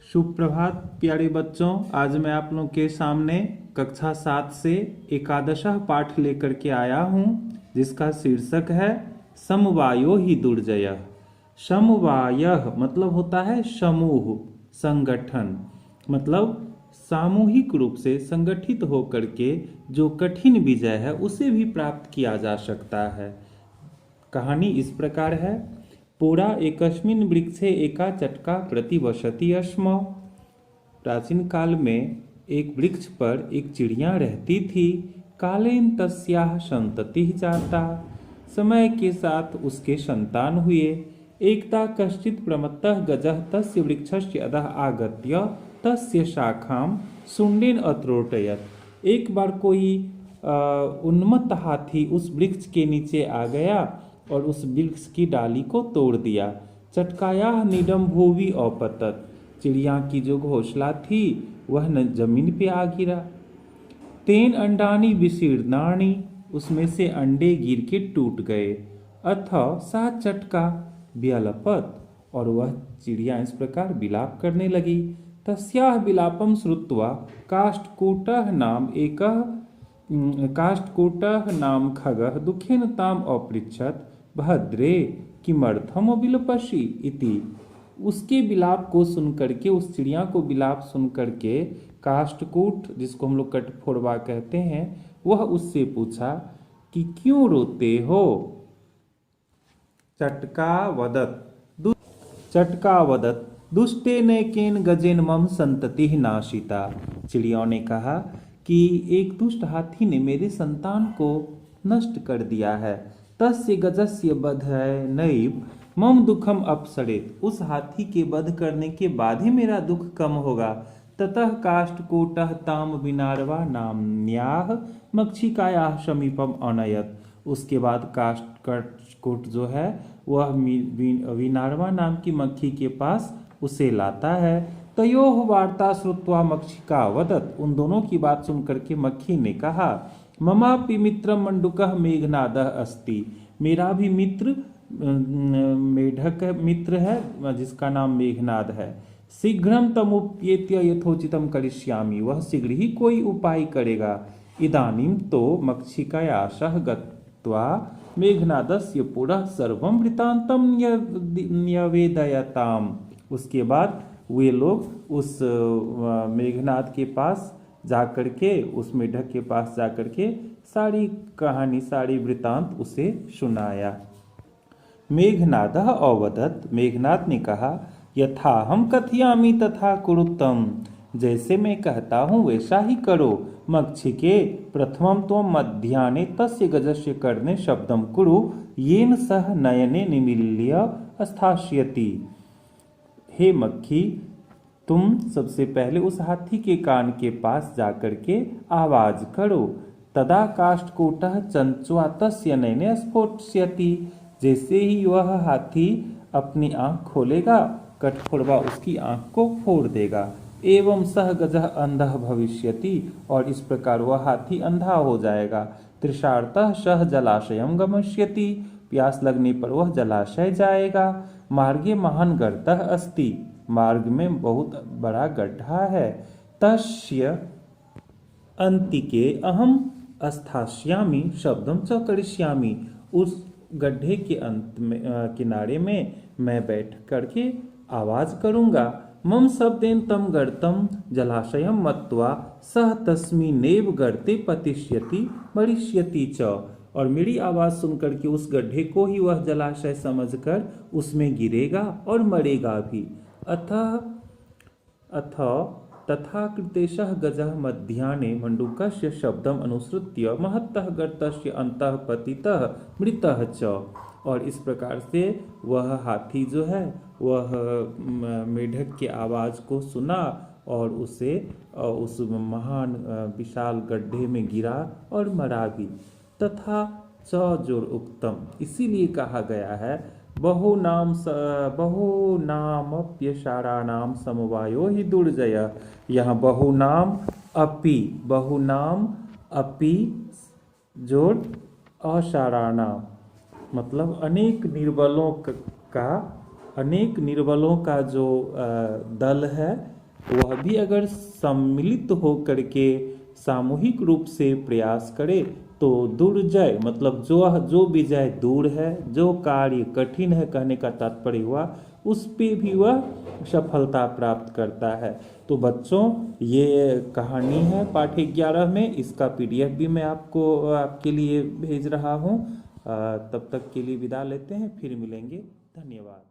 सुप्रभात प्यारे बच्चों। आज मैं आप लोगों के सामने कक्षा 7 से एकादशः पाठ लेकर के आया हूँ, जिसका शीर्षक है समवायो ही दुर्जय। समवायः मतलब होता है समूह, संगठन, मतलब सामूहिक रूप से संगठित होकर के जो कठिन विजय है उसे भी प्राप्त किया जा सकता है। कहानी इस प्रकार है। पुरा एकस्मिन् वृक्षे एका चटका प्रतिवसति स्म। प्राचीन काल में एक वृक्ष पर एक चिड़िया रहती थी। कालेन तस्याः सन्ततिः जाता। समय के साथ उसके संतान हुए। एकदा कश्चित् प्रमत्तः गजः तस्य वृक्षस्य अधः आगत्य तस्य शाखां शुण्डेन अत्रोटयत्। एक बार कोई उन्मत्त हाथी उस वृक्ष के नीचे आ गया और उस वृक्ष की डाली को तोड़ दिया। चटकायाः नीडम भूवि औपतत। चिड़िया की जो घोंसला थी वह जमीन पे आ गिरा। तेन अंडानी विशीर्णानि। उसमें से अंडे गिर के टूट गए। अथ सा चटका व्यलपत। और वह चिड़िया इस प्रकार विलाप करने लगी। तस्याः विलापम श्रुत्वा काष्ठकूटः नाम खगः दुखेन ताम अपृच्छत भद्रे किमर्थम विलपसि इति। उसके विलाप को सुन करके, उस चिड़िया को विलाप सुन करके काष्ठकूट, जिसको हम लोग कठफोड़वा कहते हैं, वह उससे पूछा कि क्यों रोते हो। चटका वदत दुष्टे नैकेन गजेन मम संतति नाशिता। चिड़ियों ने कहा कि एक दुष्ट हाथी ने मेरे संतान को नष्ट कर दिया है। तस्य गजस्य बधय नैव मम दुखम अपसरेत। उस हाथी के वध करने के बाद ही मेरा दुख कम होगा। ततः काष्ठकूटः ताम विनार्वा नाम्न्याः मक्षिकायाः समीपम अनयत। उसके बाद काष्ठकूट जो है वह विनार्वा नाम की मक्खी के पास उसे लाता है। तयोः वार्ता श्रुत्वा मक्षिका वदत। उन दोनों की बात सुन करके मक्खी ने कहा, ममापि मित्रम मंडूकः मेघनादः अस्ति। मेरा भी मित्र मेढक मित्र है जिसका नाम मेघनाद है। शीघ्रम तमुप्येत्य यथोचितम करिष्यामि। वह शीघ्र ही कोई उपाय करेगा। इदानीं तो मक्षिकया सह गत्वा मेघनादस्य पुरः सर्वं वृत्तान्तं न्यवेदयताम्। उसके बाद वे लोग उस मेघनाद के पास जाकर के, उस मेढक के पास जाकर के सारी कहानी, सारी वृत्तांत उसे सुनाया। मेघनादः अवदत्। मेघनाद ने कहा, यथा हम कथयामि तथा कुरुतम। जैसे मैं कहता हूँ वैसा ही करो। मक्षिके प्रथमं त्वं मध्याह्ने तस्य गजस्य कर्णे शब्दं कुरु येन सह नयने निमील्य स्थास्यति। हे मक्खी, तुम सबसे पहले उस हाथी के कान के पास जाकर के आवाज करो। तदा काष्ठकूटः चंचुआ तस्य नयने स्फोटयति। जैसे ही वह हाथी अपनी आंख खोलेगा, कठफोड़वा उसकी आंख को फोड़ देगा। एवं सह गजः अंधः भविष्यति। और इस प्रकार वह हाथी अंधा हो जाएगा। तृषार्तः सह जलाशयं गमिष्यति। प्यास लगने पर वह जलाशय जाएगा। मार्गे महान गर्तः अस्ति। मार्ग में बहुत बड़ा गड्ढा है। तस्य अंतिके अहम स्थास्यामि शब्दं च करिष्यामि। उस गड्ढे के अंत में किनारे में मैं बैठ करके आवाज करूंगा। मम शब्देन तम गर्तम जलाशयम मत्वा सह तस्मिन्नेव गर्ते पतिष्यति मरिष्यति च। और मेरी आवाज सुनकर के उस गड्ढे को ही वह जलाशय समझकर उसमें गिरेगा और मरेगा भी। अथ तथा कृतेशः गजः मध्याह्ने मंडूकस्य शब्दम अनुसृत्य महत्तः गर्तस्य अंतः पतितः मृतः च। और इस प्रकार से वह हाथी जो है वह मेढक के आवाज को सुना और उसे उस महान विशाल गड्ढे में गिरा और मरा भी। तथा च जोर उक्तम, इसीलिए कहा गया है बहुनामप्यसाराणां समवायो ही दुर्जय। यहाँ बहुनाम अपि जोड़ असाराणाम, मतलब अनेक निर्बलों का जो दल है वह भी अगर सम्मिलित होकर के सामूहिक रूप से प्रयास करे तो दुर्जय मतलब जो विजय दूर है, जो कार्य कठिन है, कहने का तात्पर्य हुआ उस पे भी वह सफलता प्राप्त करता है। तो बच्चों ये कहानी है पाठ 11 में, इसका PDF भी मैं आपके लिए भेज रहा हूँ। तब तक के लिए विदा लेते हैं, फिर मिलेंगे। धन्यवाद।